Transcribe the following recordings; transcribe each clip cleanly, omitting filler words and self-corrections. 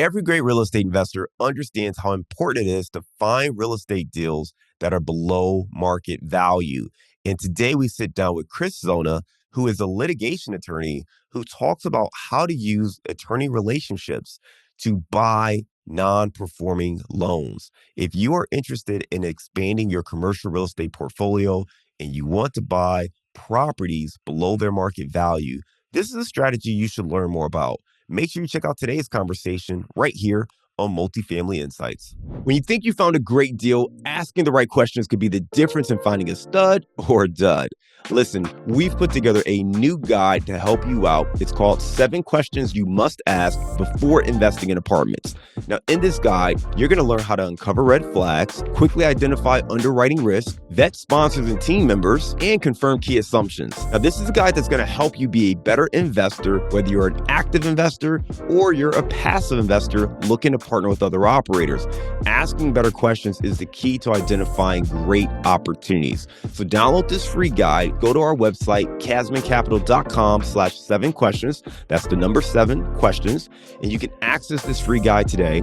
Every great real estate investor understands how important it is to find real estate deals that are below market value. And today we sit down with Zona, who is a litigation attorney who talks about how to use attorney relationships to buy non-performing loans. If you are interested in expanding your commercial real estate portfolio and you want to buy properties below their market value, this is a strategy you should learn more about. Make sure you check out today's conversation right here on Multifamily Insights. When you think you found a great deal, asking the right questions could be the difference in finding a stud or a dud. Listen, we've put together a new guide to help you out. It's called 7 Questions You Must Ask Before Investing in Apartments. Now, in this guide, you're going to learn how to uncover red flags, quickly identify underwriting risk, vet sponsors and team members, and confirm key assumptions. Now, this is a guide that's going to help you be a better investor, whether you're an active investor or you're a passive investor looking to partner with other operators. Asking better questions is the key to identifying great opportunities. So download this free guide. Go to our website, casmoncapital.com/7 questions. That's the number 7 questions. And you can access this free guide today.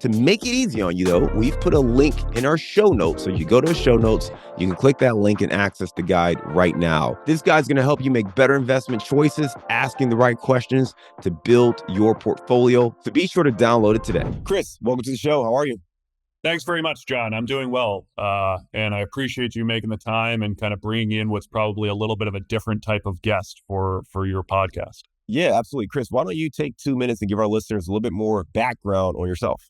To make it easy on you, though, we've put a link in our show notes. So you go to the show notes, you can click that link and access the guide right now. This guide's going to help you make better investment choices, asking the right questions to build your portfolio. So be sure to download it today. Chris, welcome to the show. How are you? Thanks very much, John. I'm doing well. And I appreciate you making the time and kind of bringing in what's probably a little bit of a different type of guest for your podcast. Yeah, absolutely. Chris, why don't you take 2 minutes and give our listeners a little bit more background on yourself?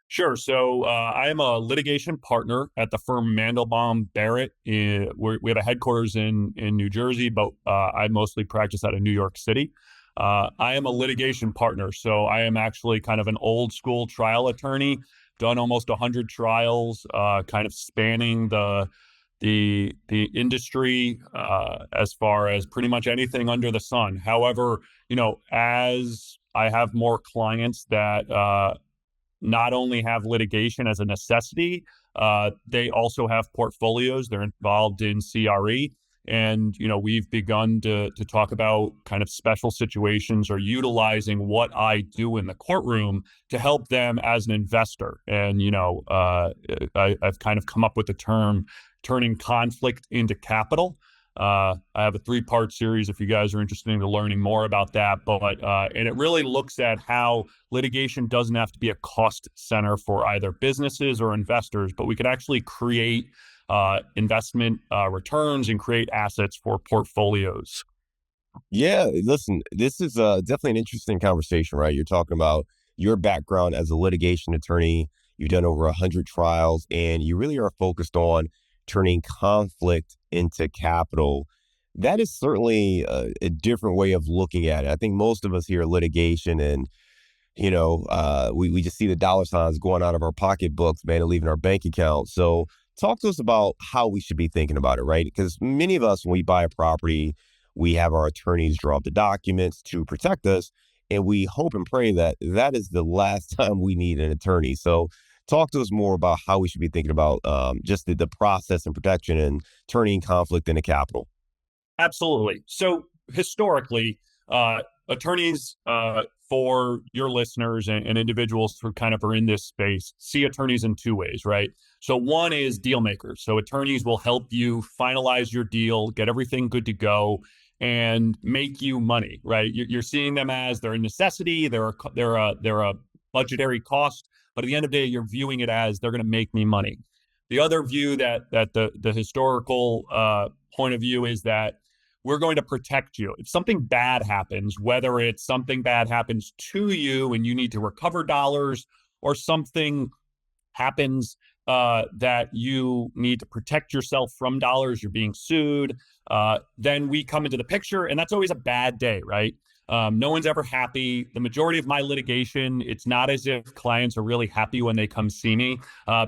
Sure. So I am a litigation partner at the firm Mandelbaum Barrett. We have a headquarters in New Jersey, but I mostly practice out of New York City. I am a litigation partner, so I am actually kind of an old school trial attorney. Done almost 100 trials, kind of spanning the industry as far as pretty much anything under the sun. However, as I have more clients that not only have litigation as a necessity, they also have portfolios. They're involved in CRE. And, we've begun to talk about kind of special situations or utilizing what I do in the courtroom to help them as an investor. And, I've kind of come up with the term turning conflict into capital. I have a 3-part series if you guys are interested in learning more about that. And it really looks at how litigation doesn't have to be a cost center for either businesses or investors, but we can actually create investment returns and create assets for portfolios. Yeah, listen, this is definitely an interesting conversation, right? You're talking about your background as a litigation attorney. You've done over 100 trials, and you really are focused on turning conflict into capital. That is certainly a different way of looking at it. I think most of us hear litigation and, we just see the dollar signs going out of our pocketbooks, man, and leaving our bank account. So talk to us about how we should be thinking about it, right? Because many of us, when we buy a property, we have our attorneys draw up the documents to protect us, and we hope and pray that that is the last time we need an attorney. So talk to us more about how we should be thinking about just the process and protection and turning conflict into capital. Absolutely. So historically, attorneys, for your listeners and individuals who kind of are in this space, see attorneys in 2 ways, right? So one is deal makers. So attorneys will help you finalize your deal, get everything good to go, and make you money, right? You're seeing them as they're a necessity, they're a budgetary cost, but at the end of the day, you're viewing it as they're going to make me money. The other view that the historical point of view is that we're going to protect you. If something bad happens, whether it's something bad happens to you and you need to recover dollars, or something happens that you need to protect yourself from dollars, you're being sued, then we come into the picture, and that's always a bad day, right? No one's ever happy. The majority of my litigation, it's not as if clients are really happy when they come see me,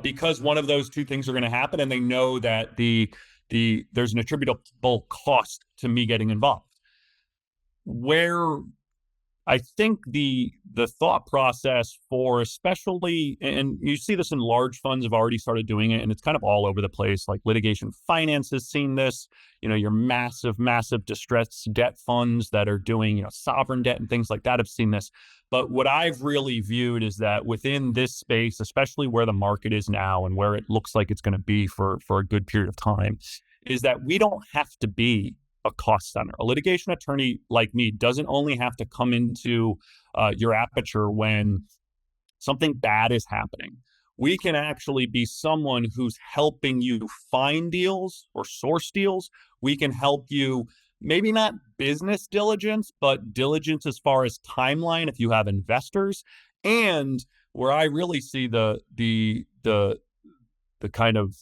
because one of those 2 things are going to happen, and they know that there's an attributable cost to me getting involved. Where I think the thought process for, especially, and you see this in large funds have already started doing it, and it's kind of all over the place. Like litigation finance has seen this, your massive distressed debt funds that are doing, sovereign debt and things like that have seen this. But what I've really viewed is that within this space, especially where the market is now and where it looks like it's going to be for a good period of time, is that we don't have to be a cost center. A litigation attorney like me doesn't only have to come into your aperture when something bad is happening. We can actually be someone who's helping you find deals or source deals. We can help you, maybe not business diligence, but diligence as far as timeline if you have investors. And where I really see the kind of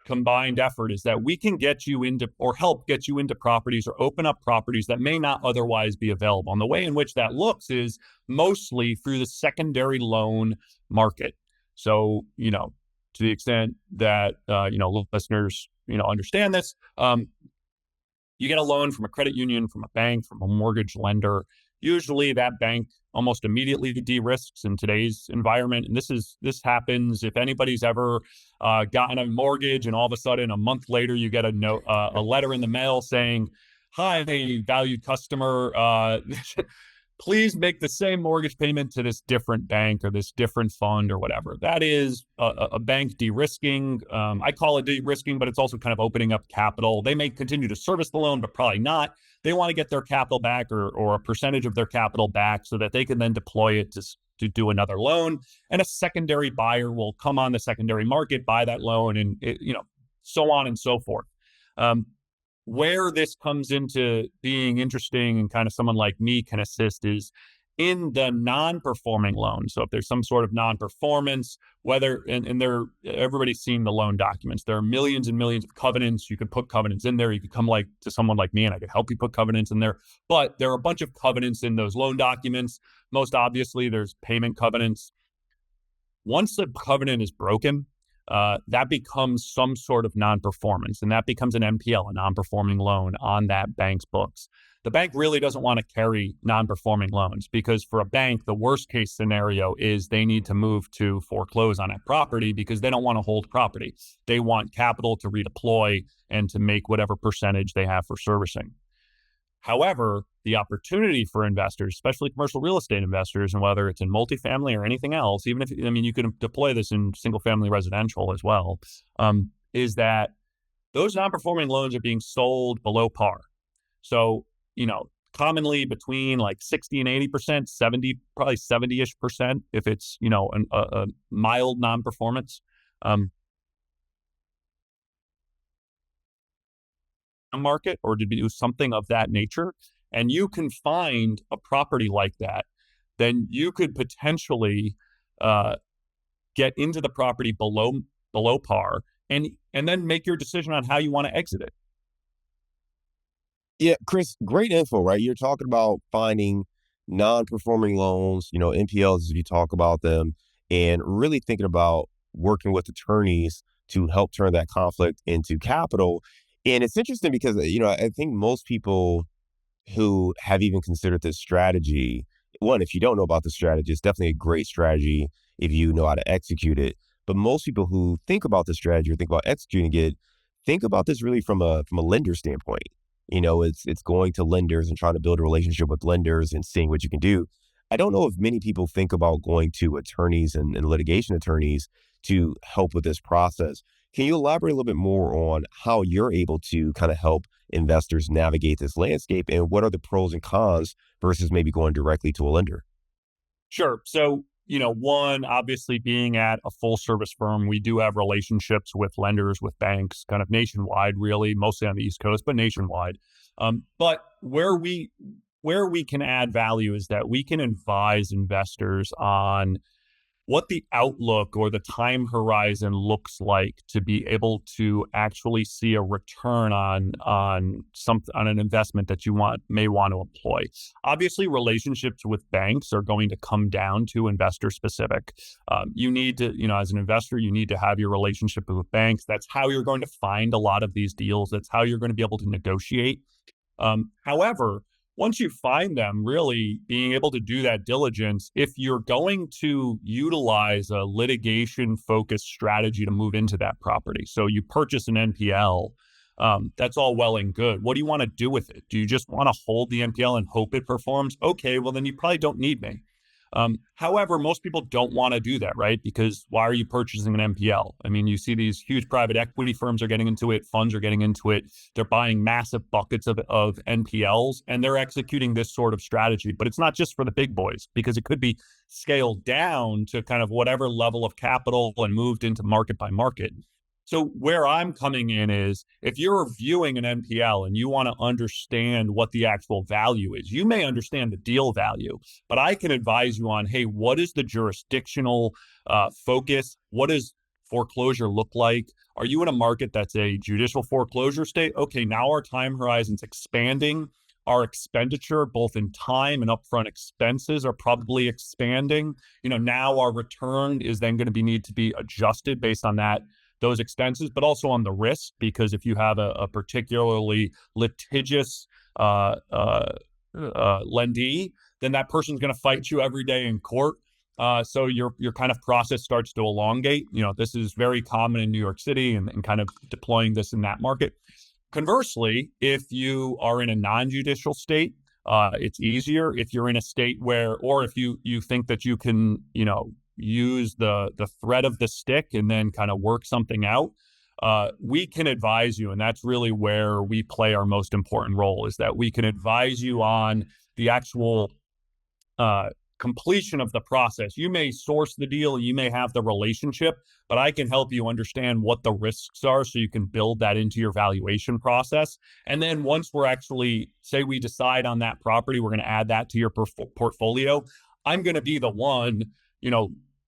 combined effort is that we can get you into or help get you into properties or open up properties that may not otherwise be available. And the way in which that looks is mostly through the secondary loan market. So, to the extent that, listeners, understand this, you get a loan from a credit union, from a bank, from a mortgage lender. Usually that bank almost immediately de-risks in today's environment. And this happens if anybody's ever gotten a mortgage and all of a sudden a month later you get a letter in the mail saying, "Hi, valued customer, please make the same mortgage payment to this different bank or this different fund," or whatever. That is a bank de-risking. I call it de-risking, but it's also kind of opening up capital. They may continue to service the loan, but probably not. They want to get their capital back or a percentage of their capital back so that they can then deploy it to do another loan. And a secondary buyer will come on the secondary market, buy that loan, and so on and so forth. Where this comes into being interesting and kind of someone like me can assist is in the non-performing loan. So if there's some sort of non-performance, whether, and everybody's seen the loan documents, there are millions and millions of covenants. You could put covenants in there. You could come to someone like me and I could help you put covenants in there. But there are a bunch of covenants in those loan documents. Most obviously, there's payment covenants. Once the covenant is broken, that becomes some sort of non-performance, and that becomes an NPL, a non-performing loan on that bank's books. The bank really doesn't want to carry non-performing loans because for a bank, the worst case scenario is they need to move to foreclose on a property because they don't want to hold property. They want capital to redeploy and to make whatever percentage they have for servicing. However, the opportunity for investors, especially commercial real estate investors, and whether it's in multifamily or anything else, even if, you can deploy this in single family residential as well, is that those non-performing loans are being sold below par. So, commonly between like 60 and 80%, 70, probably 70-ish% if it's, a mild non-performance. Market or to do something of that nature, and you can find a property like that, then you could potentially get into the property below par and then make your decision on how you want to exit it. Yeah, Chris, great info, right? You're talking about finding non-performing loans, NPLs as you talk about them, and really thinking about working with attorneys to help turn that conflict into capital. And it's interesting because, I think most people who have even considered this strategy, one, if you don't know about the strategy, it's definitely a great strategy if you know how to execute it. But most people who think about the strategy or think about executing it, think about this really from a lender standpoint. It's going to lenders and trying to build a relationship with lenders and seeing what you can do. I don't know if many people think about going to attorneys and litigation attorneys to help with this process. Can you elaborate a little bit more on how you're able to kind of help investors navigate this landscape and what are the pros and cons versus maybe going directly to a lender? Sure. So, one, obviously being at a full service firm, we do have relationships with lenders, with banks, kind of nationwide, really, mostly on the East Coast, but nationwide. But where we can add value is that we can advise investors on what the outlook or the time horizon looks like to be able to actually see a return on an investment that you may want to employ. Obviously, relationships with banks are going to come down to investor specific. You need to, as an investor, you need to have your relationship with banks. That's how you're going to find a lot of these deals. That's how you're going to be able to negotiate. However, once you find them, really being able to do that diligence, if you're going to utilize a litigation-focused strategy to move into that property, so you purchase an NPL, that's all well and good. What do you want to do with it? Do you just want to hold the NPL and hope it performs? Okay, well, then you probably don't need me. However, most people don't want to do that, right? Because why are you purchasing an NPL? I mean, you see these huge private equity firms are getting into it, funds are getting into it. They're buying massive buckets of NPLs, and they're executing this sort of strategy. But it's not just for the big boys, because it could be scaled down to kind of whatever level of capital and moved into market by market. So where I'm coming in is if you're viewing an NPL and you want to understand what the actual value is, you may understand the deal value, but I can advise you on, hey, what is the jurisdictional focus? What does foreclosure look like? Are you in a market that's a judicial foreclosure state? Okay, now our time horizon's expanding. Our expenditure, both in time and upfront expenses, are probably expanding. Now our return is then going to need to be adjusted based on those expenses, but also on the risk, because if you have a particularly litigious lendee, then that person's going to fight you every day in court. So your kind of process starts to elongate. This is very common in New York City and kind of deploying this in that market. Conversely, if you are in a non-judicial state, it's easier. If you're in a state or if you think that you can, use the thread of the stick and then kind of work something out, we can advise you. And that's really where we play our most important role, is that we can advise you on the actual completion of the process. You may source the deal, you may have the relationship, but I can help you understand what the risks are so you can build that into your valuation process. And then once we're actually, say we decide on that property, we're going to add that to your portfolio, I'm going to be the one,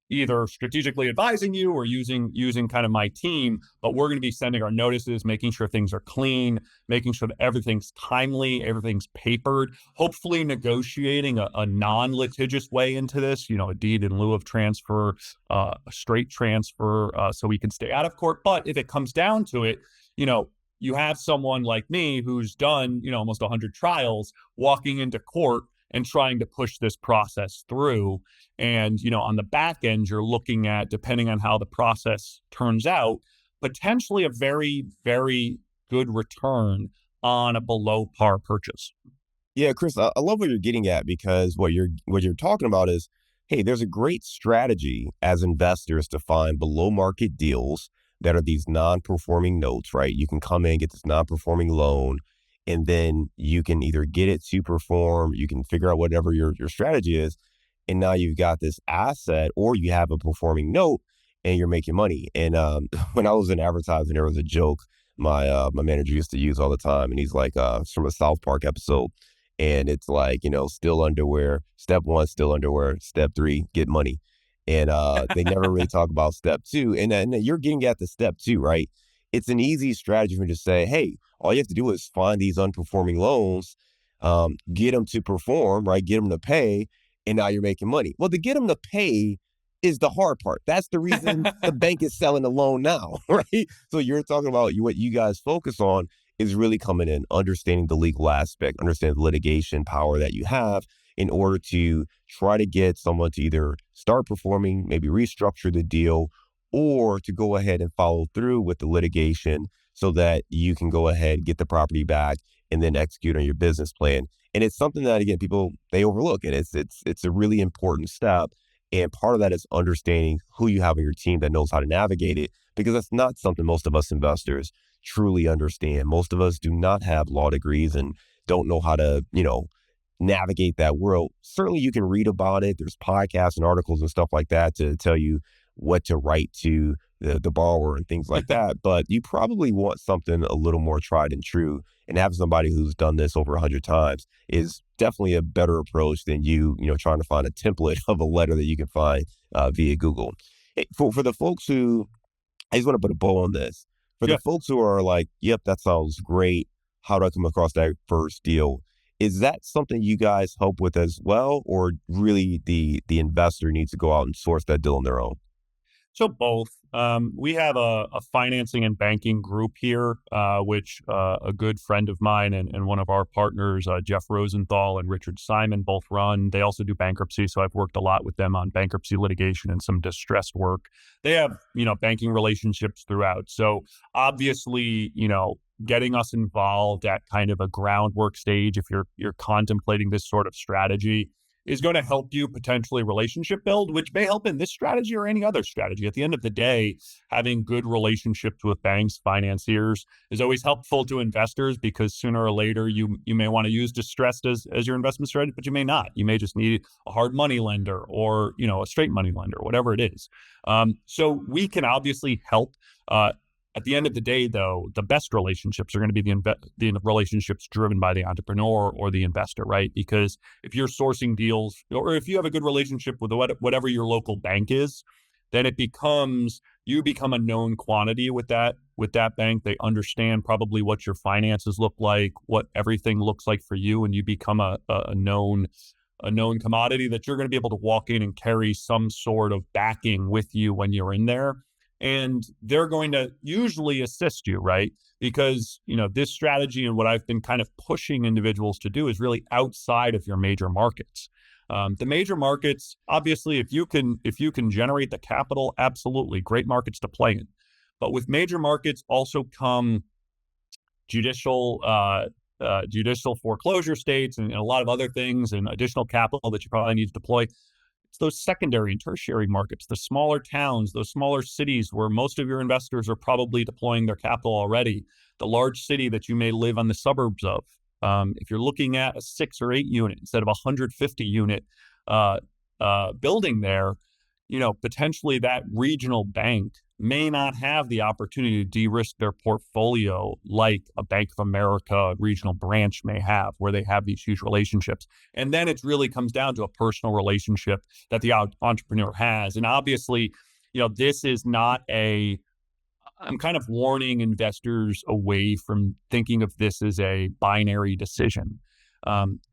either strategically advising you or using kind of my team, but we're going to be sending our notices, making sure things are clean, making sure that everything's timely, everything's papered, hopefully negotiating a non-litigious way into this, a deed in lieu of transfer, a straight transfer, so we can stay out of court. But if it comes down to it, you have someone like me who's done, almost 100 trials, walking into court and trying to push this process through. And, on the back end, you're looking at, depending on how the process turns out, potentially a very, very good return on a below par purchase. Yeah, Chris, I love what you're getting at, because what you're talking about is, hey, there's a great strategy as investors to find below market deals that are these non-performing notes, right? You can come in, get this non-performing loan, and then you can either get it to perform, you can figure out whatever your strategy is, and now you've got this asset, or you have a performing note and you're making money. And when I was in advertising, there was a joke my manager used to use all the time, and he's like, it's from a South Park episode, and it's like, still underwear, step one, still underwear, step three, get money. And they never really talk about step two. And you're getting at the step two, right? It's an easy strategy for to say, hey, all you have to do is find these unperforming loans, get them to perform, right? Get them to pay, and now you're making money. Well, to get them to pay is the hard part. That's the reason the bank is selling the loan now, right? So you're talking about what you guys focus on is really coming in, understanding the legal aspect, understanding the litigation power that you have in order to try to get someone to either start performing, maybe restructure the deal, or to go ahead and follow through with the litigation so that you can go ahead, get the property back, and then execute on your business plan. And it's something that, again, people, they overlook, and it's a really important step. And part of that is understanding who you have on your team that knows how to navigate it, because that's not something most of us investors truly understand. Most of us do not have law degrees and don't know how to, navigate that world. Certainly you can read about it. There's podcasts and articles and stuff like that to tell you what to write to the borrower and things like that. But you probably want something a little more tried and true. And having somebody who's done this over 100 times is definitely a better approach than trying to find a template of a letter that you can find via Google. Hey, for the folks who, I just want to put a bow on this. For the folks who are like, yep, that sounds great. How do I come across that first deal? Is that something you guys help with as well, or really the investor needs to go out and source that deal on their own? So both. We have a financing and banking group here, which a good friend of mine and one of our partners, Jeff Rosenthal and Richard Simon, both run. They also do bankruptcy, so I've worked a lot with them on bankruptcy litigation and some distressed work. They have, banking relationships throughout. So obviously, getting us involved at kind of a groundwork stage, if you're contemplating this sort of strategy, is going to help you potentially relationship build, which may help in this strategy or any other strategy. At the end of the day, having good relationships with banks, financiers is always helpful to investors, because sooner or later you may want to use distressed as your investment strategy, but you may not. You may just need a hard money lender, or a straight money lender, whatever it is. So we can obviously help. At the end of the day, though, the best relationships are going to be the relationships driven by the entrepreneur or the investor, right? Because if you're sourcing deals, or if you have a good relationship with whatever your local bank is, then you become a known quantity with that bank. They understand probably what your finances look like, what everything looks like for you, and you become a known commodity that you're going to be able to walk in and carry some sort of backing with you when you're in there. And they're going to usually assist you, right? Because, this strategy and what I've been kind of pushing individuals to do is really outside of your major markets. The major markets, obviously, if you can generate the capital, absolutely great markets to play in. But with major markets also come judicial foreclosure states and a lot of other things, and additional capital that you probably need to deploy. It's those secondary and tertiary markets, the smaller towns, those smaller cities where most of your investors are probably deploying their capital already, the large city that you may live on the suburbs of. If you're looking at a 6 or 8 unit instead of a 150 unit building there, potentially that regional bank may not have the opportunity to de-risk their portfolio like a Bank of America regional branch may have, where they have these huge relationships. And then it really comes down to a personal relationship that the entrepreneur has. And obviously, this is not I'm kind of warning investors away from thinking of this as a binary decision.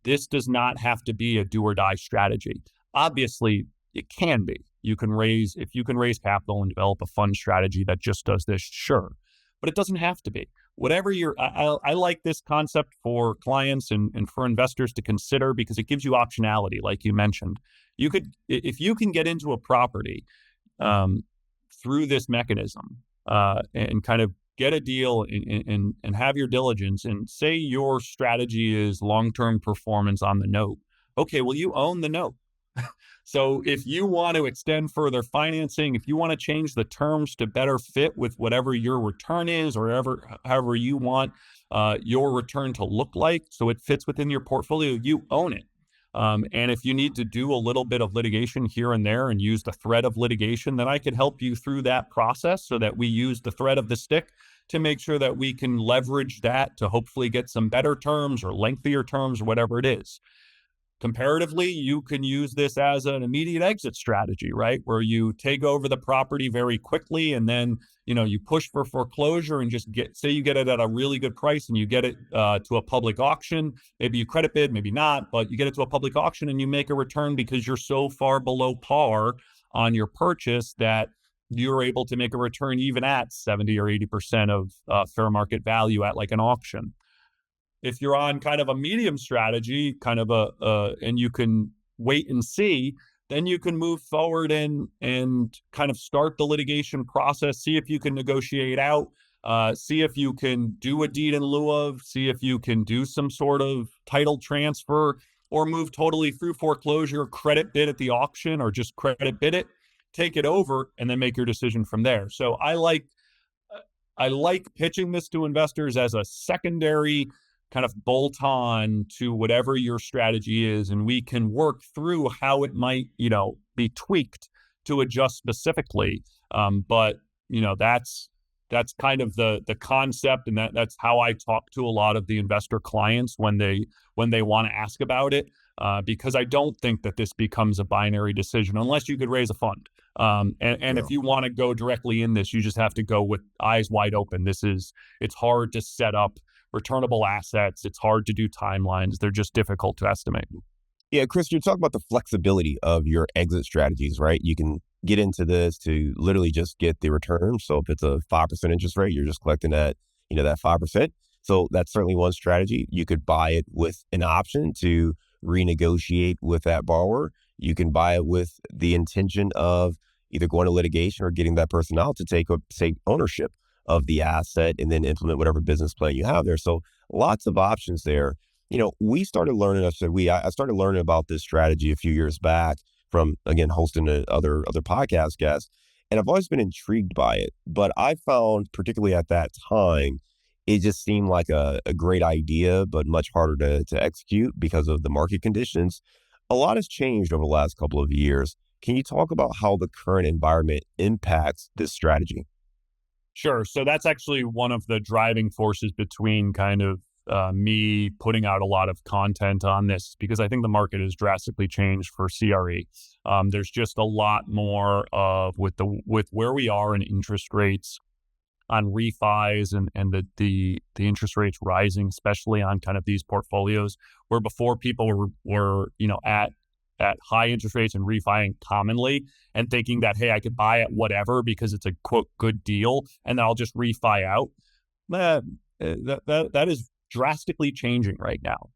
This does not have to be a do or die strategy. Obviously, it can be. If you can raise capital and develop a fund strategy that just does this, sure. But it doesn't have to be. Whatever I like this concept for clients and for investors to consider, because it gives you optionality, like you mentioned. If you can get into a property through this mechanism and kind of get a deal and have your diligence, and say your strategy is long-term performance on the note. Okay, well, you own the note. So if you want to extend further financing, if you want to change the terms to better fit with whatever your return is, or however you want your return to look like, so it fits within your portfolio, you own it. And if you need to do a little bit of litigation here and there and use the thread of litigation, then I could help you through that process, so that we use the thread of the stick to make sure that we can leverage that to hopefully get some better terms or lengthier terms or whatever it is. Comparatively, you can use this as an immediate exit strategy, right? Where you take over the property very quickly, and then, you push for foreclosure and just say you get it at a really good price, and you get it to a public auction. Maybe you credit bid, maybe not, but you get it to a public auction and you make a return because you're so far below par on your purchase that you're able to make a return even at 70 or 80% of fair market value at like an auction. If you're on kind of a medium strategy, kind of and you can wait and see, then you can move forward and kind of start the litigation process, see if you can negotiate out, see if you can do a deed in lieu of, see if you can do some sort of title transfer, or move totally through foreclosure, credit bid at the auction, or just credit bid it, take it over, and then make your decision from there. So I like pitching this to investors as a secondary kind of bolt on to whatever your strategy is, and we can work through how it might, be tweaked to adjust specifically. But that's kind of the concept, and that's how I talk to a lot of the investor clients when they want to ask about it, because I don't think that this becomes a binary decision unless you could raise a fund. And if you want to go directly in this, you just have to go with eyes wide open. It's hard to set up returnable assets. It's hard to do timelines. They're just difficult to estimate. Yeah, Chris, you're talking about the flexibility of your exit strategies, right? You can get into this to literally just get the return. So if it's a 5% interest rate, you're just collecting that 5%. So that's certainly one strategy. You could buy it with an option to renegotiate with that borrower. You can buy it with the intention of either going to litigation or getting that person out to take ownership of the asset and then implement whatever business plan you have there. So lots of options there. We started learning, I started learning about this strategy a few years back from, again, hosting other podcast guests. And I've always been intrigued by it. But I found, particularly at that time, it just seemed like a great idea, but much harder to execute because of the market conditions. A lot has changed over the last couple of years. Can you talk about how the current environment impacts this strategy? Sure. So that's actually one of the driving forces between kind of me putting out a lot of content on this, because I think the market has drastically changed for CRE. There's just a lot more of with where we are in interest rates on refis, and the interest rates rising, especially on kind of these portfolios, where before people were at high interest rates and refining commonly and thinking that, hey, I could buy at whatever because it's a quote good deal and then I'll just refi out. That is drastically changing right now.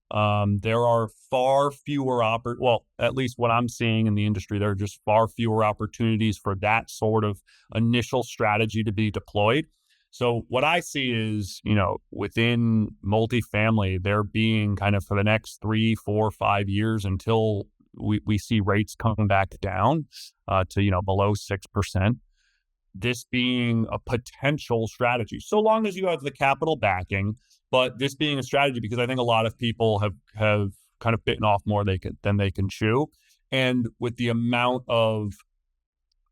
There are far fewer well, at least what I'm seeing in the industry, there are just far fewer opportunities for that sort of initial strategy to be deployed. So what I see is, within multifamily, there being kind of for the next 3, 4, 5 years until we see rates coming back down to, below 6%, this being a potential strategy, so long as you have the capital backing, but this being a strategy because I think a lot of people have kind of bitten off more than they can chew. And with the amount of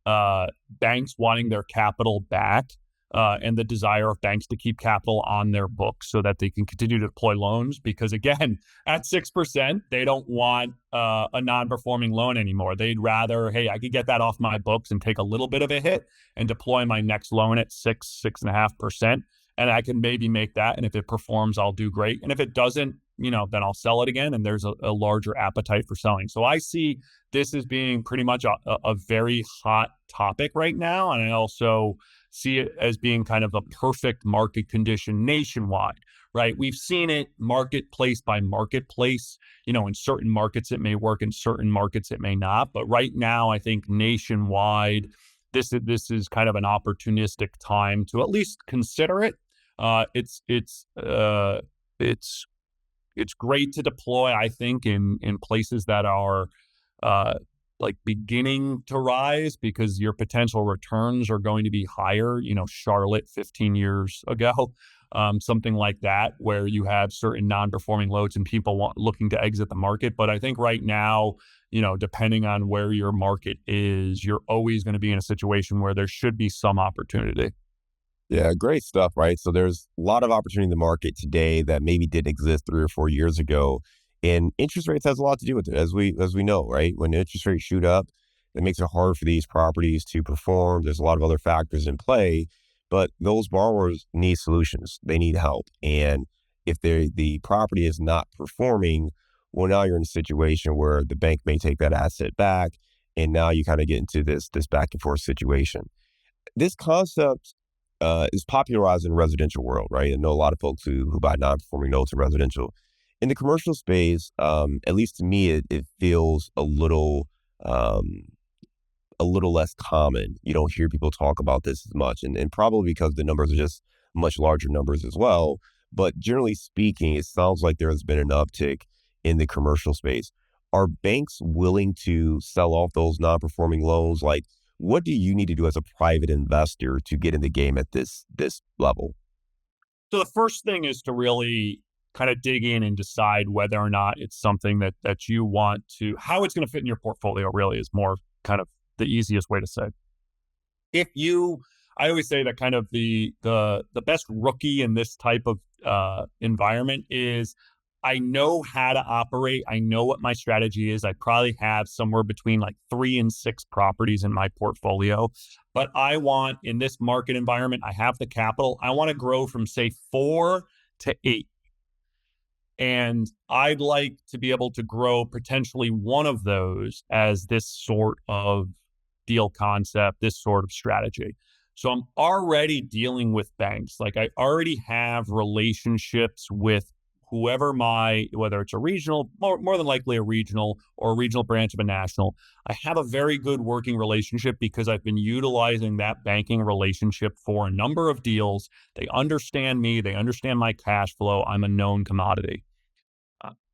banks wanting their capital back, and the desire of banks to keep capital on their books so that they can continue to deploy loans. Because again, at 6%, they don't want a non-performing loan anymore. They'd rather, hey, I could get that off my books and take a little bit of a hit and deploy my next loan at 6.5%. And I can maybe make that. And if it performs, I'll do great. And if it doesn't, then I'll sell it again. And there's a larger appetite for selling. So I see this as being pretty much a very hot topic right now. And I also see it as being kind of a perfect market condition nationwide, right? We've seen it marketplace by marketplace. In certain markets it may work, in certain markets it may not. But right now, I think nationwide, this is kind of an opportunistic time to at least consider it. It's great to deploy, I think, in places that are like beginning to rise because your potential returns are going to be higher. Charlotte 15 years ago, something like that, where you have certain non-performing loans and people looking to exit the market. But I think right now, depending on where your market is, you're always going to be in a situation where there should be some opportunity. Yeah, great stuff, right? So there's a lot of opportunity in the market today that maybe didn't exist 3 or 4 years ago. And interest rates has a lot to do with it, as we know, right? When interest rates shoot up, it makes it hard for these properties to perform. There's a lot of other factors in play, but those borrowers need solutions. They need help. And if the property is not performing, well, now you're in a situation where the bank may take that asset back, and now you kind of get into this back and forth situation. This concept is popularized in the residential world, right? I know a lot of folks who buy non-performing notes in residential. In the commercial space, at least to me, it feels um, a little less common. You don't hear people talk about this as much, and probably because the numbers are just much larger numbers as well. But generally speaking, it sounds like there has been an uptick in the commercial space. Are banks willing to sell off those non-performing loans? Like, what do you need to do as a private investor to get in the game at this level? So the first thing is to really kind of dig in and decide whether or not it's something that you want to, how it's going to fit in your portfolio really is more kind of the easiest way to say. If you, I always say that kind of the best rookie in this type of environment is, I know how to operate. I know what my strategy is. I probably have somewhere between like 3 and 6 properties in my portfolio. But I want, in this market environment, I have the capital. I want to grow from, say, 4 to 8. And I'd like to be able to grow potentially one of those as this sort of deal concept, this sort of strategy. So I'm already dealing with banks. Like, I already have relationships with whether it's a regional, more than likely a regional or a regional branch of a national. I have a very good working relationship because I've been utilizing that banking relationship for a number of deals. They understand me. They understand my cash flow. I'm a known commodity.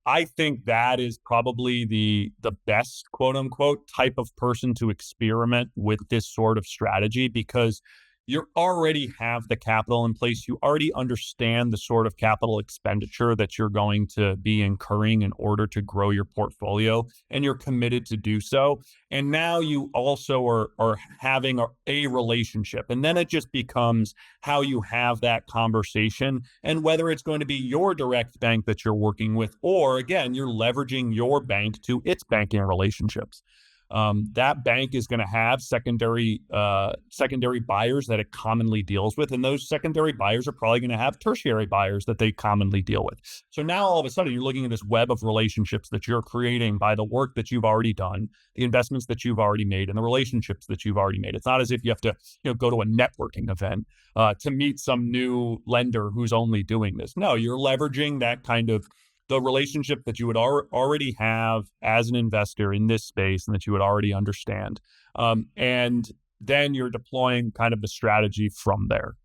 I think that is probably the best quote unquote type of person to experiment with this sort of strategy, because you already have the capital in place. You already understand the sort of capital expenditure that you're going to be incurring in order to grow your portfolio, and you're committed to do so. And now you also are having a relationship. And then it just becomes how you have that conversation, and whether it's going to be your direct bank that you're working with, or again, you're leveraging your bank to its banking relationships. That bank is going to have secondary buyers that it commonly deals with, and those secondary buyers are probably going to have tertiary buyers that they commonly deal with. So now all of a sudden you're looking at this web of relationships that you're creating by the work that you've already done, the investments that you've already made, and the relationships that you've already made. It's not as if you have to go to a networking event to meet some new lender who's only doing this. No, you're leveraging that kind of the relationship that you would already have as an investor in this space and that you would already understand. And then you're deploying kind of the strategy from there.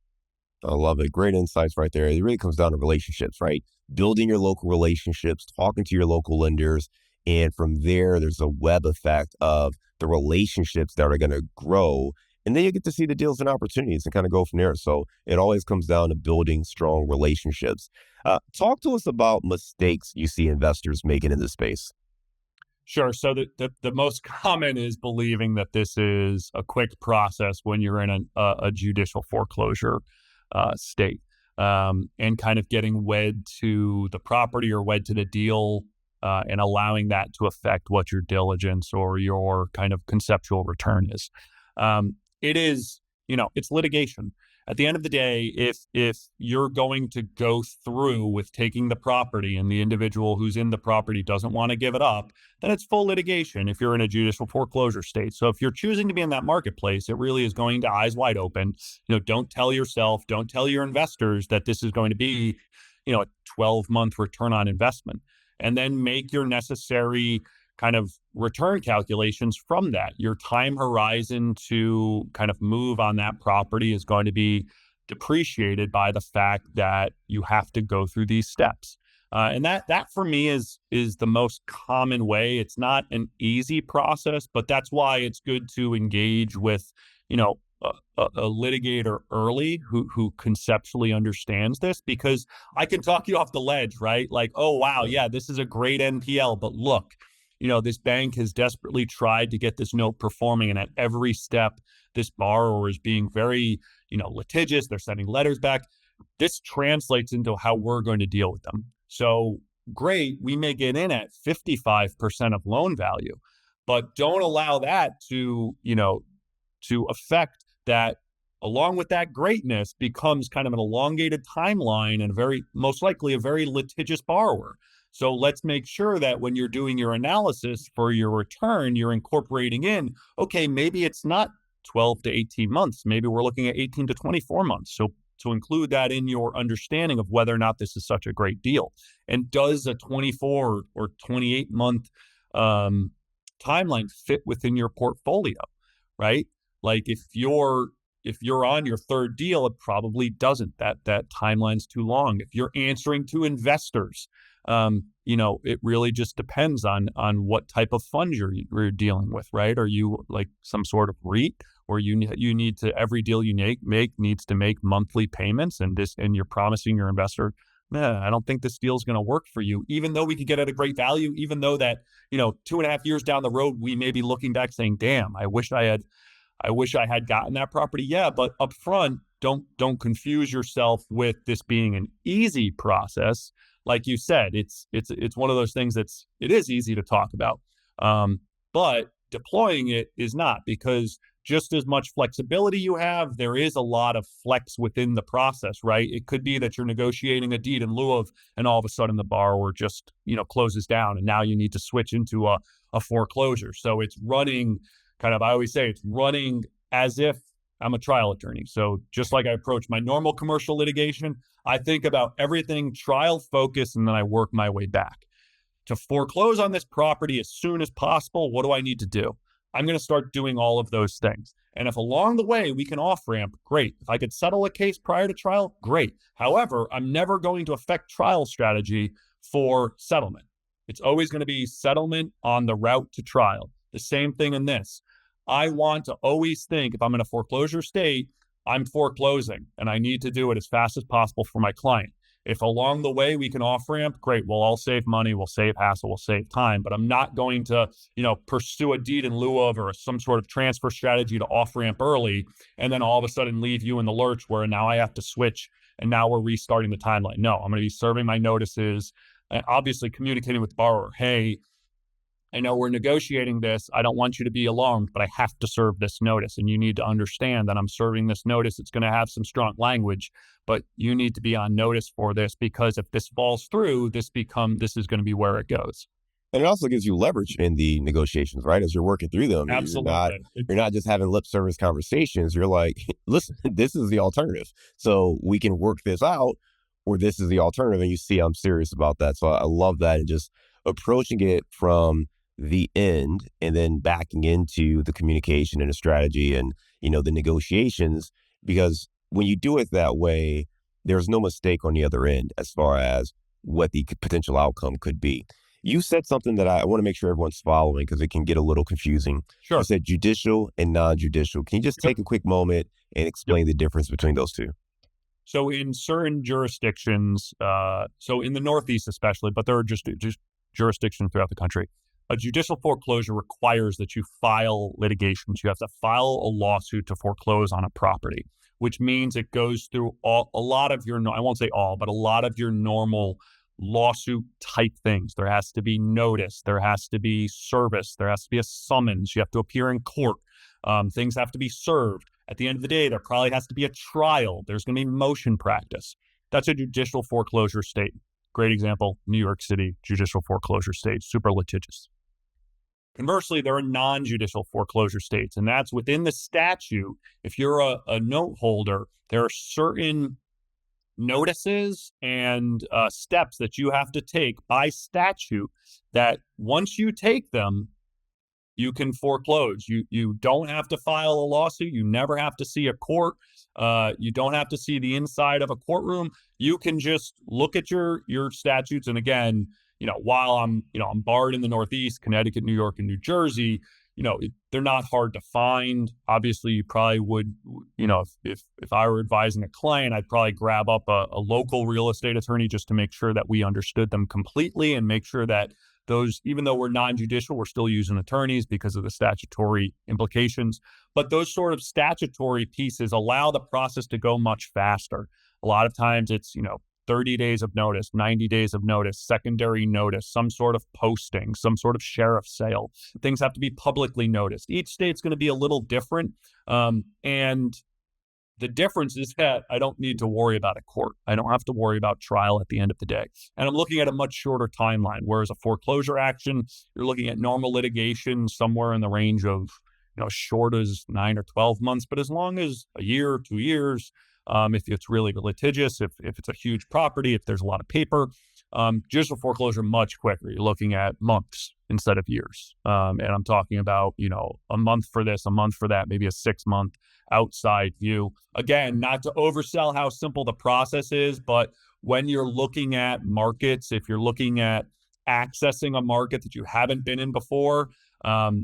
I love it. Great insights right there. It really comes down to relationships, right? Building your local relationships, talking to your local lenders. And from there, there's a web effect of the relationships that are going to grow. And then you get to see the deals and opportunities and kind of go from there. So it always comes down to building strong relationships. Talk to us about mistakes you see investors making in this space. Sure. So the most common is believing that this is a quick process when you're in a judicial foreclosure state, and kind of getting wed to the property or wed to the deal, and allowing that to affect what your diligence or your kind of conceptual return is. It is, it's litigation. At the end of the day, if you're going to go through with taking the property and the individual who's in the property doesn't want to give it up, then it's full litigation if you're in a judicial foreclosure state. So if you're choosing to be in that marketplace, it really is going to eyes wide open. Don't tell yourself, don't tell your investors that this is going to be, a 12-month return on investment, and then make your necessary kind of return calculations from that. Your time horizon to kind of move on that property is going to be depreciated by the fact that you have to go through these steps. And that for me is the most common way. It's not an easy process, but that's why it's good to engage with, a litigator early who conceptually understands this, because I can talk you off the ledge, right? Like, oh, wow, yeah, this is a great NPL, but look, this bank has desperately tried to get this note performing. And at every step, this borrower is being very, litigious. They're sending letters back. This translates into how we're going to deal with them. So great, we may get in at 55% of loan value, but don't allow that to affect that. Along with that greatness becomes kind of an elongated timeline and most likely a very litigious borrower. So let's make sure that when you're doing your analysis for your return, you're incorporating in, okay, maybe it's not 12 to 18 months. Maybe we're looking at 18 to 24 months. So to include that in your understanding of whether or not this is such a great deal. And does a 24 or 28 month timeline fit within your portfolio, right? Like if you're on your third deal, it probably doesn't. That timeline's too long. If you're answering to investors, it really just depends on what type of fund you're dealing with, right? Are you like some sort of REIT, or you need to, every deal you make needs to make monthly payments, and you're promising your investor, I don't think this deal is going to work for you, even though we could get at a great value, even though that 2.5 years down the road we may be looking back saying, damn, I wish I had gotten that property. Yeah, but up front, don't confuse yourself with this being an easy process. Like you said, it's one of those things it is easy to talk about, but deploying it is not, because just as much flexibility you have, there is a lot of flex within the process, right? It could be that you're negotiating a deed in lieu of, and all of a sudden the borrower just closes down, and now you need to switch into a foreclosure. So it's running kind of, I always say, it's running as if I'm a trial attorney. So just like I approach my normal commercial litigation, I think about everything trial focused, and then I work my way back. To foreclose on this property as soon as possible, what do I need to do? I'm going to start doing all of those things. And if along the way we can off-ramp, great. If I could settle a case prior to trial, great. However, I'm never going to affect trial strategy for settlement. It's always going to be settlement on the route to trial. The same thing in this. I want to always think if I'm in a foreclosure state, I'm foreclosing and I need to do it as fast as possible for my client. If along the way we can off ramp, great. We'll all save money, we'll save hassle, we'll save time. But I'm not going to, pursue a deed in lieu of or some sort of transfer strategy to off ramp early, and then all of a sudden leave you in the lurch where now I have to switch and now we're restarting the timeline. No, I'm going to be serving my notices, and obviously communicating with the borrower. Hey, I know we're negotiating this. I don't want you to be alarmed, but I have to serve this notice. And you need to understand that I'm serving this notice. It's going to have some strong language, but you need to be on notice for this, because if this falls through, this is going to be where it goes. And it also gives you leverage in the negotiations, right? As you're working through them, Absolutely. You're not just having lip service conversations. You're like, listen, this is the alternative. So we can work this out, or this is the alternative. And you see, I'm serious about that. So I love that. And just approaching it from the end and then backing into the communication and the strategy and, the negotiations, because when you do it that way, there's no mistake on the other end as far as what the potential outcome could be. You said something that I want to make sure everyone's following because it can get a little confusing. Sure. You said judicial and non-judicial. Can you just take a quick moment and explain the difference between those two? So in certain jurisdictions, so in the Northeast especially, but there are just jurisdictions throughout the country, a judicial foreclosure requires that you file litigations. You have to file a lawsuit to foreclose on a property, which means it goes through a lot of your, I won't say all, but a lot of your normal lawsuit type things. There has to be notice. There has to be service. There has to be a summons. You have to appear in court. Things have to be served. At the end of the day, there probably has to be a trial. There's going to be motion practice. That's a judicial foreclosure state. Great example, New York City, judicial foreclosure state, super litigious. Conversely, there are non-judicial foreclosure states, and that's within the statute. If you're a note holder, there are certain notices and steps that you have to take by statute that once you take them, you can foreclose. You don't have to file a lawsuit. You never have to see a court. You don't have to see the inside of a courtroom. You can just look at your statutes. And again, while I'm barred in the Northeast, Connecticut, New York, and New Jersey, they're not hard to find. Obviously, you probably would, if I were advising a client, I'd probably grab up a local real estate attorney just to make sure that we understood them completely and make sure that those, even though we're non-judicial, we're still using attorneys because of the statutory implications. But those sort of statutory pieces allow the process to go much faster. A lot of times it's, 30 days of notice, 90 days of notice, secondary notice, some sort of posting, some sort of sheriff sale. Things have to be publicly noticed. Each state's going to be a little different. And the difference is that I don't need to worry about a court. I don't have to worry about trial at the end of the day. And I'm looking at a much shorter timeline, whereas a foreclosure action, you're looking at normal litigation somewhere in the range of, short as 9 or 12 months, but as long as a year, 2 years, if it's really litigious, if it's a huge property, if there's a lot of paper, judicial foreclosure much quicker. You're looking at months instead of years. And I'm talking about, a month for this, a month for that, maybe a 6-month outside view. Again, not to oversell how simple the process is, but when you're looking at markets, if you're looking at accessing a market that you haven't been in before,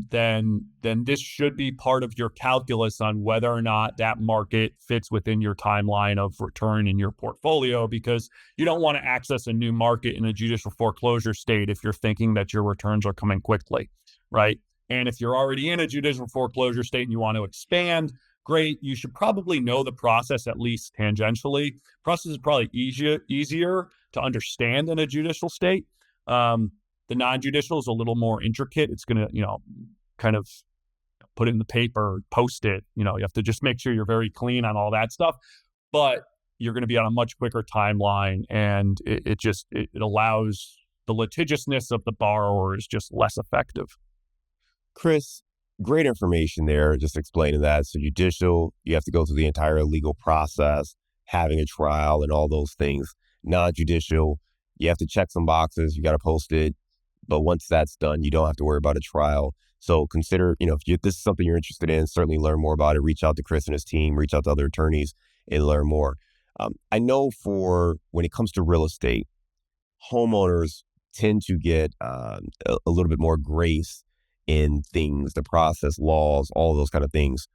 then this should be part of your calculus on whether or not that market fits within your timeline of return in your portfolio, because you don't want to access a new market in a judicial foreclosure state if you're thinking that your returns are coming quickly, right? And if you're already in a judicial foreclosure state and you want to expand, great. You should probably know the process at least tangentially. Process is probably easier to understand in a judicial state. The non-judicial is a little more intricate. It's going to, kind of put it in the paper, post it. You have to just make sure you're very clean on all that stuff. But you're going to be on a much quicker timeline, and it allows the litigiousness of the borrower is just less effective. Chris, great information there, just explaining that. So judicial, you have to go through the entire legal process, having a trial and all those things. Non-judicial, you have to check some boxes, you got to post it. But once that's done, you don't have to worry about a trial. So consider, if this is something you're interested in, certainly learn more about it. Reach out to Chris and his team, reach out to other attorneys and learn more. I know for when it comes to real estate, homeowners tend to get a little bit more grace in things, the process, laws, all of those kind of things.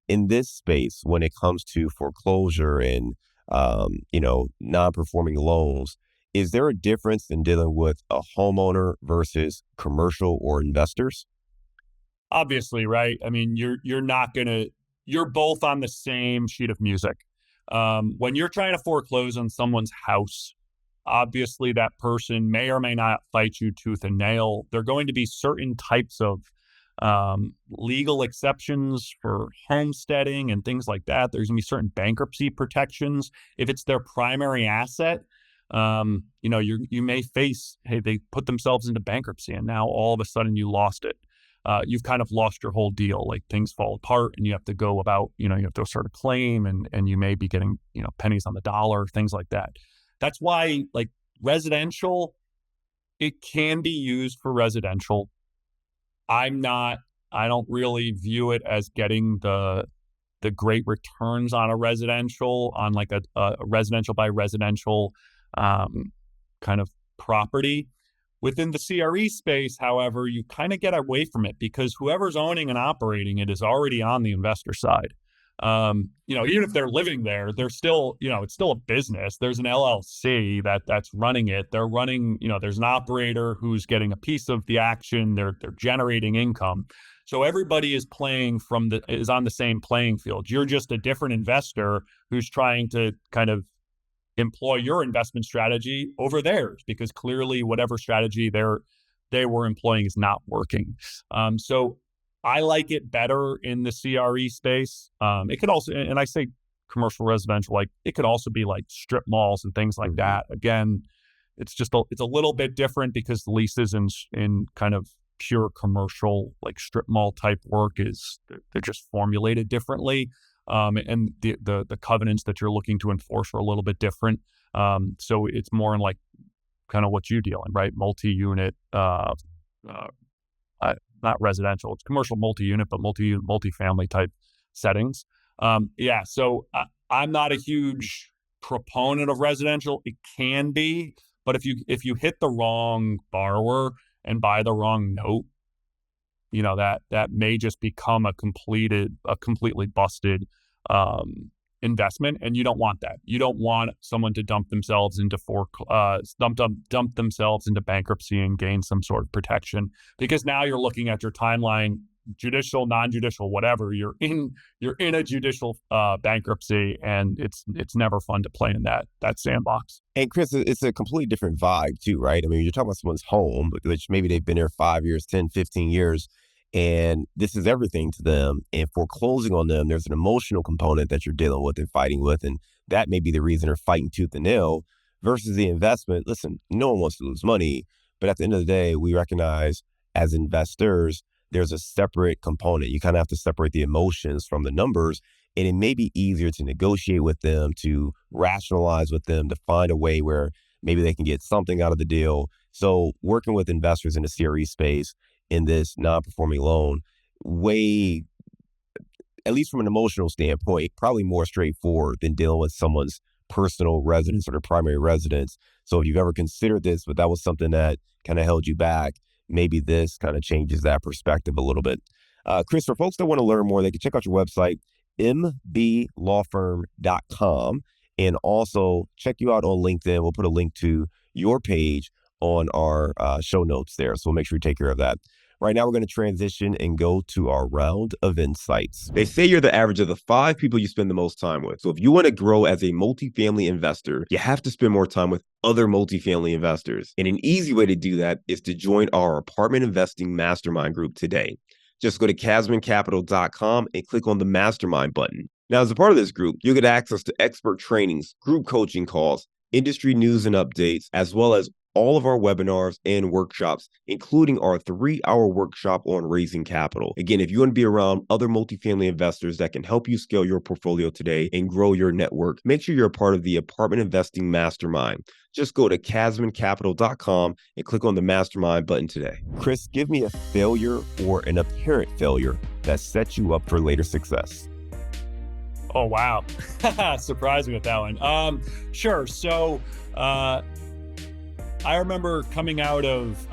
In this space, when it comes to foreclosure and non-performing loans, is there a difference in dealing with a homeowner versus commercial or investors? Obviously, right? I mean, you're not gonna you're both on the same sheet of music. When you're trying to foreclose on someone's house, obviously that person may or may not fight you tooth and nail. There are going to be certain types of legal exceptions for homesteading and things like that. There's going to be certain bankruptcy protections. If it's their primary asset, you may face, hey, they put themselves into bankruptcy and now all of a sudden you lost it. You've kind of lost your whole deal. Like things fall apart and you have to go about, you have to start a claim and you may be getting, pennies on the dollar, things like that. That's why like residential, it can be used for residential. I don't really view it as getting the great returns on a residential, on like a residential by residential kind of property. Within the CRE space, however, you kind of get away from it because whoever's owning and operating it is already on the investor side. Even if they're living there, they're still, it's still a business. There's an LLC that's running it. They're running, there's an operator who's getting a piece of the action. They're generating income. So everybody is is on the same playing field. You're just a different investor who's trying to kind of employ your investment strategy over theirs because clearly whatever strategy they were employing is not working. So I like it better in the CRE space. It could also, and I say commercial residential, like it could also be like strip malls and things like that. Again, it's a little bit different because the leases in kind of pure commercial, like strip mall type work they're just formulated differently. And the covenants that you're looking to enforce are a little bit different. So it's more in like kind of what you deal in, right? Multi-unit, not residential. It's commercial multi-unit, but multi-family type settings. So I'm not a huge proponent of residential. It can be, but if you hit the wrong borrower and buy the wrong note, that may just become a completely busted investment, and you don't want that. You don't want someone to dump themselves into bankruptcy and gain some sort of protection, because now you're looking at your timeline, judicial, non-judicial, whatever. You're in a judicial bankruptcy, and it's never fun to play in that sandbox. And Chris, it's a completely different vibe too, right? I mean, you're talking about someone's home, which maybe they've been there 5 years, 10, 15 years. And this is everything to them. And foreclosing on them, there's an emotional component that you're dealing with and fighting with. And that may be the reason they're fighting tooth and nail versus the investment. Listen, no one wants to lose money. But at the end of the day, we recognize as investors, there's a separate component. You kind of have to separate the emotions from the numbers. And it may be easier to negotiate with them, to rationalize with them, to find a way where maybe they can get something out of the deal. So working with investors in the CRE space, in this non-performing loan, way, at least from an emotional standpoint, probably more straightforward than dealing with someone's personal residence or their primary residence. So if you've ever considered this, but that was something that kind of held you back, maybe this kind of changes that perspective a little bit. Chris, for folks that want to learn more, they can check out your website, mblawfirm.com, and also check you out on LinkedIn. We'll put a link to your page on our show notes there. So we'll make sure you take care of that. Right now, we're going to transition and go to our round of insights. They say you're the average of the 5 people you spend the most time with. So if you want to grow as a multifamily investor, you have to spend more time with other multifamily investors. And an easy way to do that is to join our apartment investing mastermind group today. Just go to casmoncapital.com and click on the mastermind button. Now, as a part of this group, you'll get access to expert trainings, group coaching calls, industry news and updates, as well as all of our webinars and workshops, including our 3-hour workshop on raising capital. Again, if you want to be around other multifamily investors that can help you scale your portfolio today and grow your network, make sure you're a part of the Apartment Investing Mastermind. Just go to casmoncapital.com and click on the mastermind button today. Chris, give me a failure or an apparent failure that sets you up for later success. Oh, wow. Surprised me with that one. Sure. So, I remember coming out of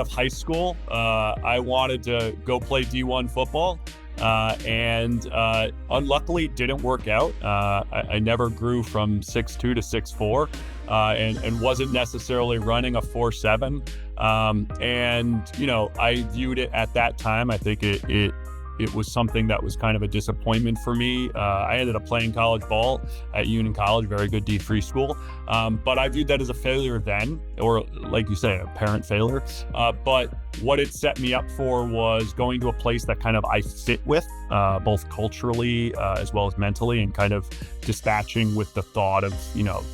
high school, I wanted to go play D1 football. And unluckily it didn't work out. I never grew from 6'2" to 6'4", and wasn't necessarily running a 4.7. And, I viewed it at that time. I think it was something that was kind of a disappointment for me. I ended up playing college ball at Union College, very good D3 school. But I viewed that as a failure then, or like you say, a parent failure. But what it set me up for was going to a place that kind of I fit with, both culturally as well as mentally, and kind of dispatching with the thought of,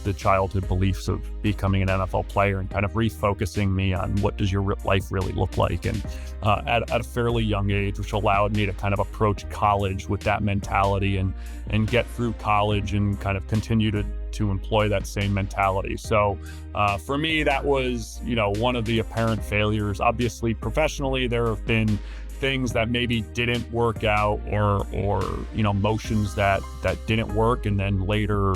the childhood beliefs of becoming an NFL player, and kind of refocusing me on what does your life really look like. And at a fairly young age, which allowed me to kind of approach college with that mentality and get through college and kind of continue to employ that same mentality. So for me, that was, one of the apparent failures. Obviously, professionally, there have been things that maybe didn't work out, or motions that didn't work. And then later,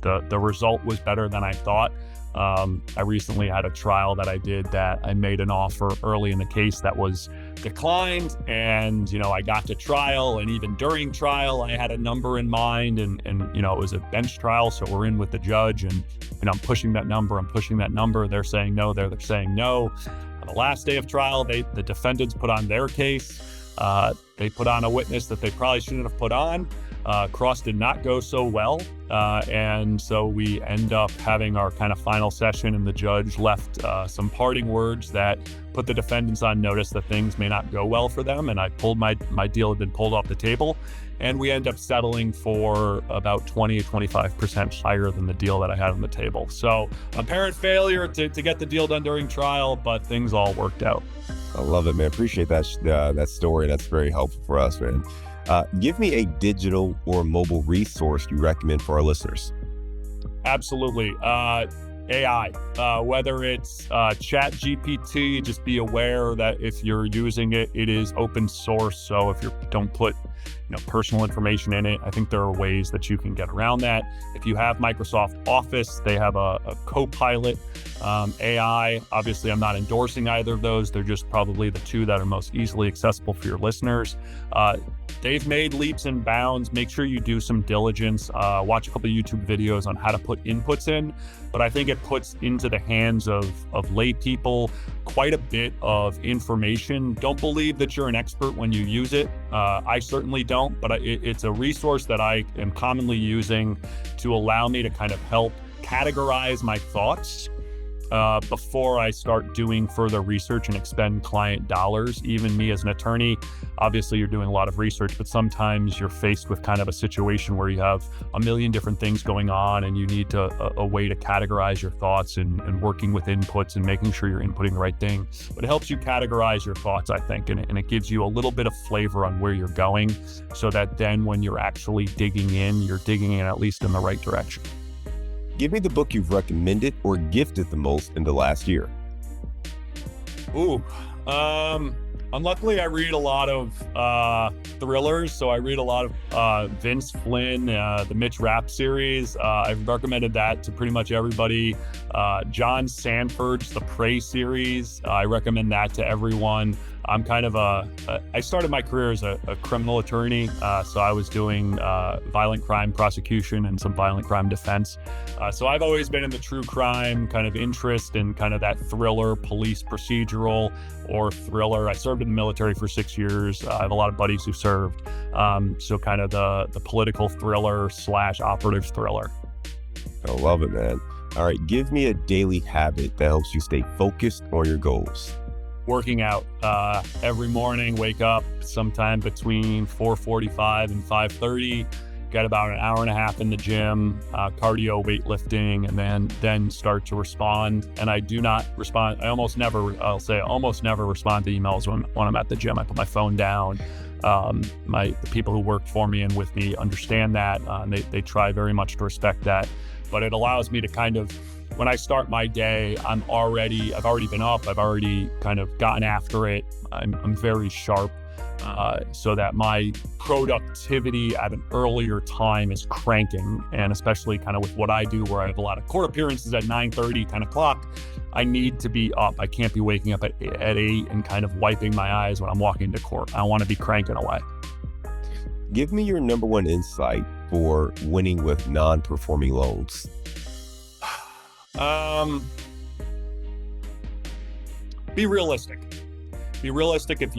the result was better than I thought. I recently had a trial that I did that I made an offer early in the case that was declined. And, I got to trial, and even during trial, I had a number in mind, and it was a bench trial. So we're in with the judge, and, I'm pushing that number. They're saying no, they're saying no. On the last day of trial, the defendants put on their case. They put on a witness that they probably shouldn't have put on. Cross did not go so well. And so we end up having our kind of final session, and the judge left some parting words that put the defendants on notice that things may not go well for them. And I pulled my deal had been pulled off the table, and we end up settling for about 20 to 25% higher than the deal that I had on the table. So apparent failure to get the deal done during trial, but things all worked out. I love it, man. Appreciate that story. That's very helpful for us, man. Give me a digital or mobile resource you recommend for our listeners. Absolutely. AI, whether it's Chat GPT, just be aware that if you're using it, it is open source. So if you don't put personal information in it, I think there are ways that you can get around that. If you have Microsoft Office, they have a Copilot AI. Obviously, I'm not endorsing either of those. They're just probably the two that are most easily accessible for your listeners. They've made leaps and bounds. Make sure you do some diligence. Watch a couple of YouTube videos on how to put inputs in. But I think it puts into the hands of lay people quite a bit of information. Don't believe that you're an expert when you use it. I certainly don't, but it's a resource that I am commonly using to allow me to kind of help categorize my thoughts before I start doing further research and expend client dollars. Even me as an attorney, obviously you're doing a lot of research, but sometimes you're faced with kind of a situation where you have a million different things going on, and you need a way to categorize your thoughts, and working with inputs and making sure you're inputting the right thing. But it helps you categorize your thoughts, I think, and it gives you a little bit of flavor on where you're going, so that then when you're actually digging in, you're digging in at least in the right direction. Give me the book you've recommended or gifted the most in the last year. Unluckily, I read a lot of thrillers, so I read a lot of Vince Flynn, the Mitch Rapp series. I've recommended that to pretty much everybody. John Sanford's The Prey series. I recommend that to everyone. I'm kind of I started my career as a criminal attorney, so I was doing violent crime prosecution and some violent crime defense. So I've always been in the true crime kind of interest, and kind of that thriller, police procedural or thriller. I served in the military for 6 years. I have a lot of buddies who served. So kind of the political thriller / operative thriller. I love it, man. All right, give me a daily habit that helps you stay focused on your goals. Working out every morning, wake up sometime between 4:45 and 5:30, get about an hour and a half in the gym, cardio, weightlifting, and then start to respond. And I do not respond. Almost never respond to emails when I'm at the gym. I put my phone down. The people who work for me and with me understand that. They try very much to respect that, but it allows me to kind of, when I start my day, I've already been up. I've already kind of gotten after it. I'm very sharp. so that my productivity at an earlier time is cranking. And especially kind of with what I do, where I have a lot of court appearances at 9:30, 10 o'clock, I need to be up. I can't be waking up at 8 and kind of wiping my eyes when I'm walking to court. I want to be cranking away. Give me your number one insight for winning with non-performing loans. Be realistic. Be realistic if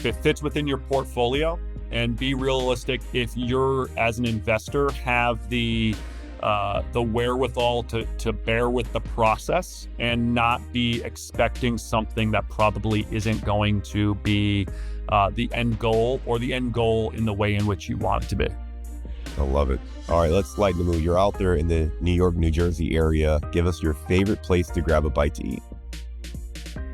it fits within your portfolio, and be realistic if you're, as an investor, have the wherewithal to bear with the process and not be expecting something that probably isn't going to be the end goal, or the end goal in the way in which you want it to be. I love it. All right, let's lighten the mood. You're out there in the New York, New Jersey area. Give us your favorite place to grab a bite to eat.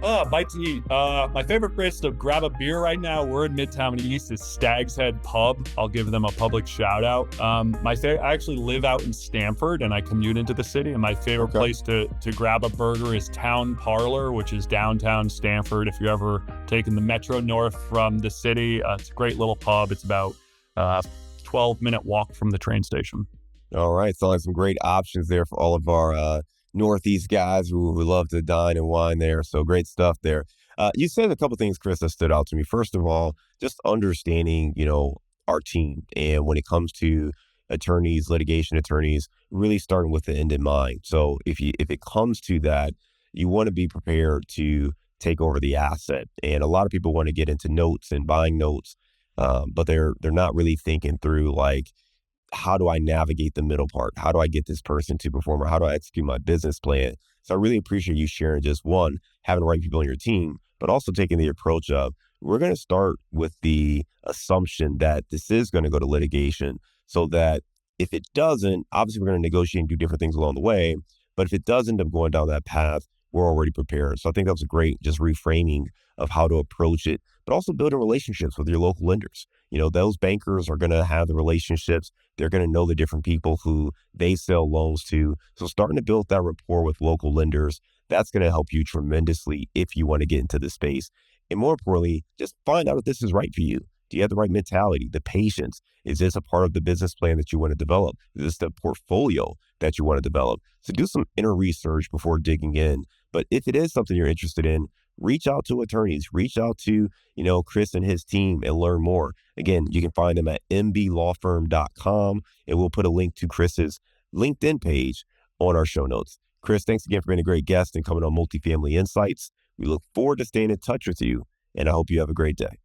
Bite to eat. My favorite place to grab a beer right now, we're in Midtown East, is Stag's Head Pub. I'll give them a public shout out. I actually live out in Stamford and I commute into the city, and my favorite place to grab a burger is Town Parlor, which is downtown Stamford. If you're ever taking the Metro north from the city, it's a great little pub. It's about 12-minute walk from the train station. All right, so like some great options there for all of our Northeast guys who love to dine and wine there. So great stuff there. You said a couple things, Chris, that stood out to me. First of all, just understanding, our team. And when it comes to attorneys, litigation attorneys, really starting with the end in mind. So if it comes to that, you want to be prepared to take over the asset. And a lot of people want to get into notes and buying notes, but they're not really thinking through, like, how do I navigate the middle part? How do I get this person to perform, or how do I execute my business plan? So I really appreciate you sharing just one, having the right people on your team, but also taking the approach of, we're going to start with the assumption that this is going to go to litigation, so that if it doesn't, obviously we're going to negotiate and do different things along the way. But if it does end up going down that path, we're already prepared. So I think that was a great just reframing of how to approach it, but also building relationships with your local lenders. Those bankers are going to have the relationships. They're going to know the different people who they sell loans to. So starting to build that rapport with local lenders, that's going to help you tremendously if you want to get into this space. And more importantly, just find out if this is right for you. Do you have the right mentality, the patience? Is this a part of the business plan that you want to develop? Is this the portfolio that you want to develop? So do some inner research before digging in. But if it is something you're interested in, reach out to attorneys, reach out to, Chris and his team, and learn more. Again, you can find them at mblawfirm.com, and we'll put a link to Chris's LinkedIn page on our show notes. Chris, thanks again for being a great guest and coming on Multifamily Insights. We look forward to staying in touch with you, and I hope you have a great day.